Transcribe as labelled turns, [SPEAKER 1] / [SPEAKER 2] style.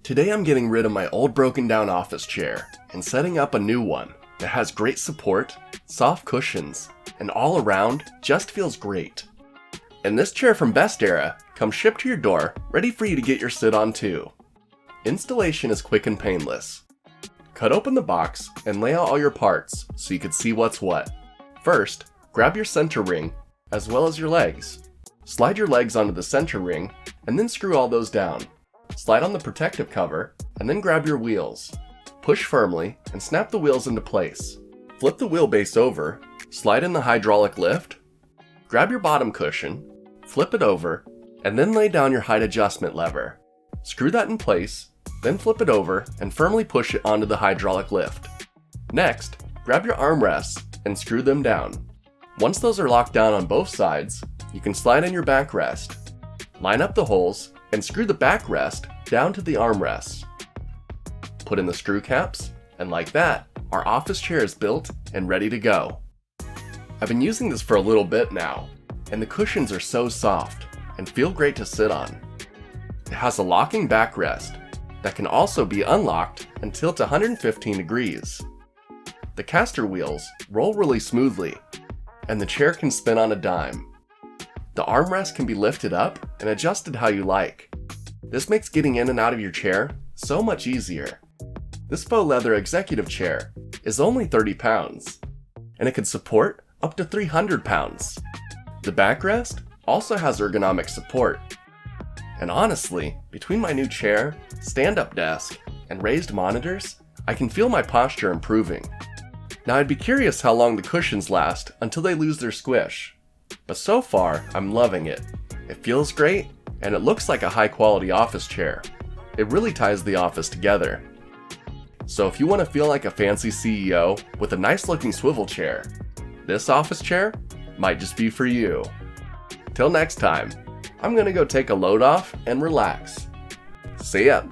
[SPEAKER 1] Today I'm getting rid of my old broken down office chair and setting up a new one that has great support, soft cushions, and all around just feels great. And this chair from BestEra comes shipped to your door, ready for you to get your sit on too. Installation is quick and painless. Cut open the box and lay out all your parts so you can see what's what. First, grab your center ring as well as your legs. Slide your legs onto the center ring and then screw all those down. Slide on the protective cover and then grab your wheels. Push firmly and snap the wheels into place. Flip the wheelbase over, slide in the hydraulic lift, grab your bottom cushion, flip it over, and then lay down your height adjustment lever. Screw that in place, then flip it over and firmly push it onto the hydraulic lift. Next, grab your armrests and screw them down. Once those are locked down on both sides, you can slide in your backrest. Line up the holes and screw the backrest down to the armrests. Put in the screw caps, and like that, our office chair is built and ready to go. I've been using this for a little bit now, and the cushions are so soft and feel great to sit on. It has a locking backrest that can also be unlocked and tilt 115 degrees. The caster wheels roll really smoothly, and the chair can spin on a dime. The armrest can be lifted up and adjusted how you like. This makes getting in and out of your chair so much easier. This faux leather executive chair is only 30 pounds, and it can support up to 300 pounds. The backrest also has ergonomic support. And honestly, between my new chair, stand-up desk, and raised monitors, I can feel my posture improving. Now I'd be curious how long the cushions last until they lose their squish. But so far, I'm loving it. It feels great, and it looks like a high-quality office chair. It really ties the office together. So if you want to feel like a fancy CEO with a nice-looking swivel chair, this office chair might just be for you. Till next time, I'm gonna go take a load off and relax. See ya!